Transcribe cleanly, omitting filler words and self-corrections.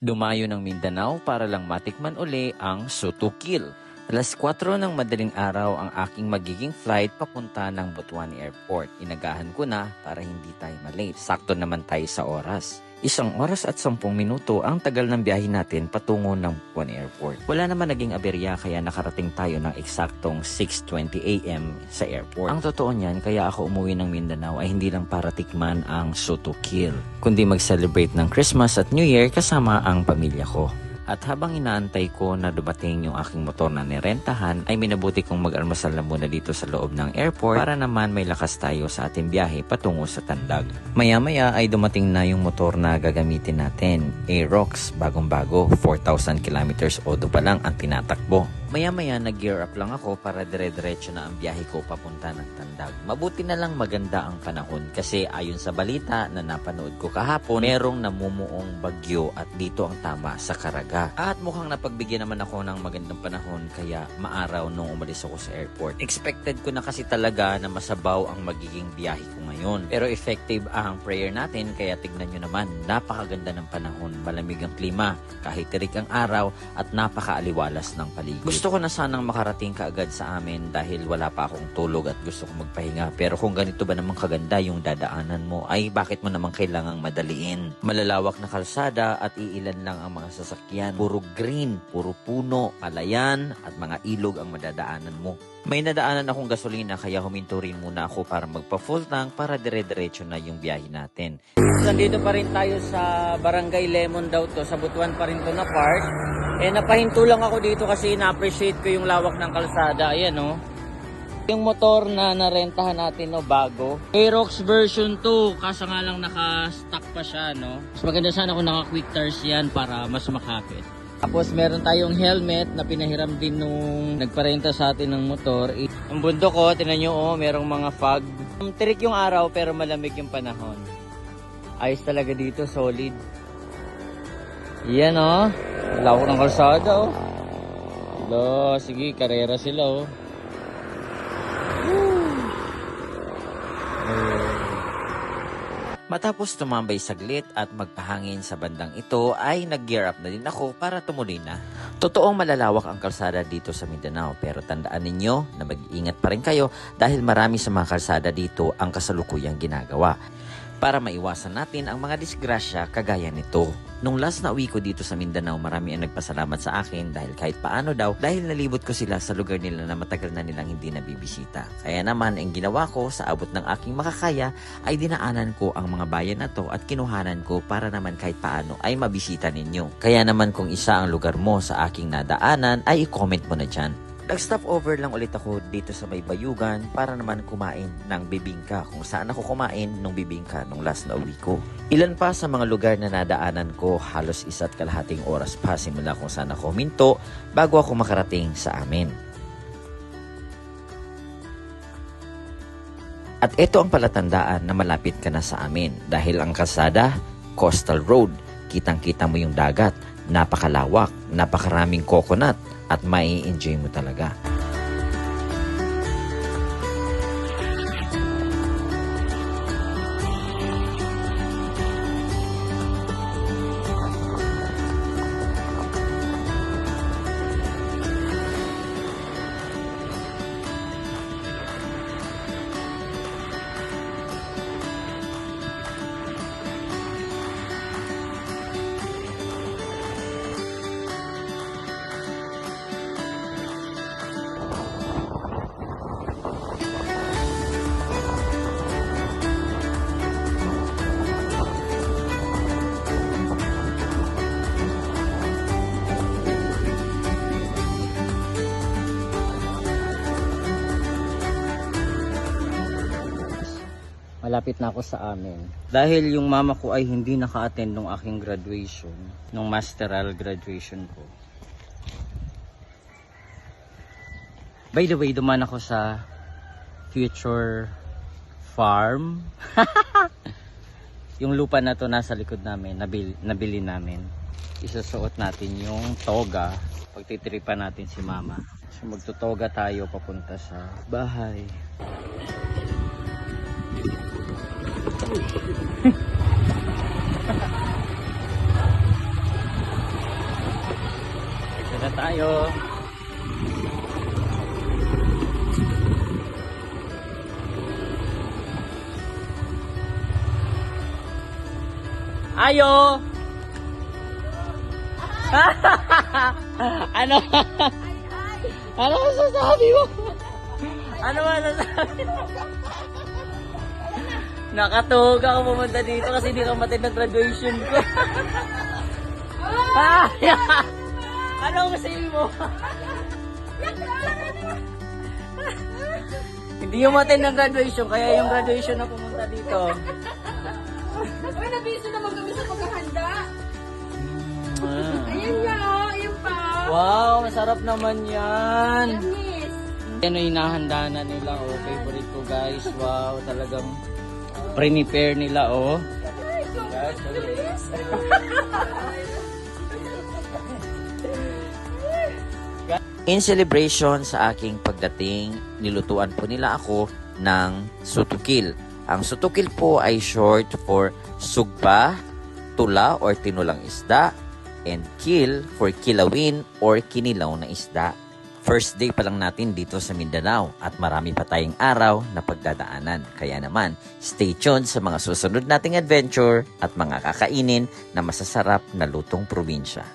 Dumayo ng Mindanao para lang matikman uli ang Sutukil. Alas 4 ng madaling araw ang aking magiging flight papunta ng Butuan Airport. Inagahan ko na para hindi tayo malate. Sakto naman tayo sa oras. 1 oras at 10 minuto ang tagal ng biyahe natin patungo ng Butuan Airport. Wala naman naging aberya kaya nakarating tayo ng eksaktong 6:20 AM sa airport. Ang totoo niyan, kaya ako umuwi ng Mindanao ay hindi lang para tikman ang Sutukil, kundi mag-celebrate ng Christmas at New Year kasama ang pamilya ko. At habang inaantay ko na dumating yung aking motor na nirentahan, ay minabuti kong mag-almusal na muna dito sa loob ng airport para naman may lakas tayo sa ating biyahe patungo sa Tandag. Maya-maya ay dumating na yung motor na gagamitin natin. Aerox, bagong-bago, 4,000 kilometers odo pa lang ang tinatakbo. Maya-maya nag-gear up lang ako para dire-diretso na ang biyahe ko papunta ng Tandag. Mabuti na lang maganda ang panahon kasi ayon sa balita na napanood ko kahapon, merong namumuong bagyo at dito ang tama sa Caraga. At mukhang napagbigyan naman ako ng magandang panahon kaya maaraw nung umalis ako sa airport. Expected ko na kasi talaga na masabaw ang magiging biyahe ko ngayon. Pero effective ang prayer natin kaya tignan nyo naman, napakaganda ng panahon, malamig ang klima, kahit tirik ang araw at napakaaliwalas ng paligid. Gusto ko na sanang makarating kaagad sa amin dahil wala pa akong tulog at gusto ko magpahinga. Pero kung ganito ba naman kaganda yung dadaanan mo, ay bakit mo naman kailangang madaliin? Malalawak na kalsada at iilan lang ang mga sasakyan. Puro green, puro puno, palayan at mga ilog ang madadaanan mo. May nadaanan akong gasolina kaya huminto rin muna ako para magpa-full tank para dire-diretso na yung biyahe natin. Nandito pa rin tayo sa Barangay Lemon daw to, sa Butuan pa rin to na part. Napahinto lang ako dito kasi na-appreciate ko yung lawak ng kalsada. Ayan o. Yung motor na narentahan natin no, bago. Aerox version 2, kaso nga lang naka-stock pa siya no. Mas maganda sana kung naka-quick tires yan para mas makapit. Tapos meron tayong helmet na pinahiram din nung nagparenta sa atin ng motor. Ang bundok ko, tinan nyo merong mga fog. Tirik yung araw pero malamig yung panahon. Ayos talaga dito, solid. Yan lawak ng kalsada sige, karera sila Matapos tumambay saglit at magpahangin sa bandang ito ay nag-gear up na din ako para tumuloy na. Totoong malalawak ang kalsada dito sa Mindanao pero tandaan ninyo na mag-iingat pa rin kayo dahil marami sa mga kalsada dito ang kasalukuyang ginagawa para maiwasan natin ang mga disgrasya kagaya nito. Nung last na uwi ko dito sa Mindanao, marami ang nagpasalamat sa akin dahil kahit paano daw, dahil nalibot ko sila sa lugar nila na matagal na nilang hindi nabibisita. Kaya naman, ang ginawa ko sa abot ng aking makakaya ay dinaanan ko ang mga bayan na to at kinuhanan ko para naman kahit paano ay mabisita ninyo. Kaya naman kung isa ang lugar mo sa aking nadaanan ay i-comment mo na dyan. Nag-stop over lang ulit ako dito sa may Bayugan para naman kumain ng bibingka kung saan ako kumain ng bibingka nung last na uwi ko. Ilan pa sa mga lugar na nadaanan ko, halos 1.5 oras pa simula kung saan ako huminto bago ako makarating sa amin. At ito ang palatandaan na malapit ka na sa amin dahil ang kalsada, coastal road, kitang-kita mo yung dagat, napakalawak, napakaraming coconut, at mai-enjoy mo talaga. Malapit na ako sa amin. Dahil yung mama ko ay hindi naka-attend nung aking graduation, nung masteral graduation ko. By the way, dumaan ako sa future farm. Yung lupa na to nasa likod namin, nabili namin. Isusuot natin yung toga. Pagtitripan natin si mama. So magtutoga tayo papunta sa bahay. na tayo. Ayo! Ano? Ano masasabi mo? Ano masasabi mo? Nakatuhog ako pumunta dito kasi hindi ka matid ng graduation ko. Ano masasabi mo? Hindi yung matid ng graduation, kaya yung graduation na pumunta dito. Uy, nabiso naman kami sa paghahanda. Ayan nga, ayan pa. Wow, masarap naman yan. Yan, miss. Yan ang hinahanda na nila, oh. Favorite ko, guys. Wow, talagang prepare nila, oh. Ay, so, miss. In celebration sa aking pagdating, nilutuan po nila ako ng sutukil. Ang sutukil po ay short for sugba, tula or tinulang isda, and kil for kilawin or kinilaw na isda. First day pa lang natin dito sa Mindanao at marami pa tayong araw na pagdadaanan. Kaya naman, stay tuned sa mga susunod nating adventure at mga kakainin na masasarap na lutong probinsya.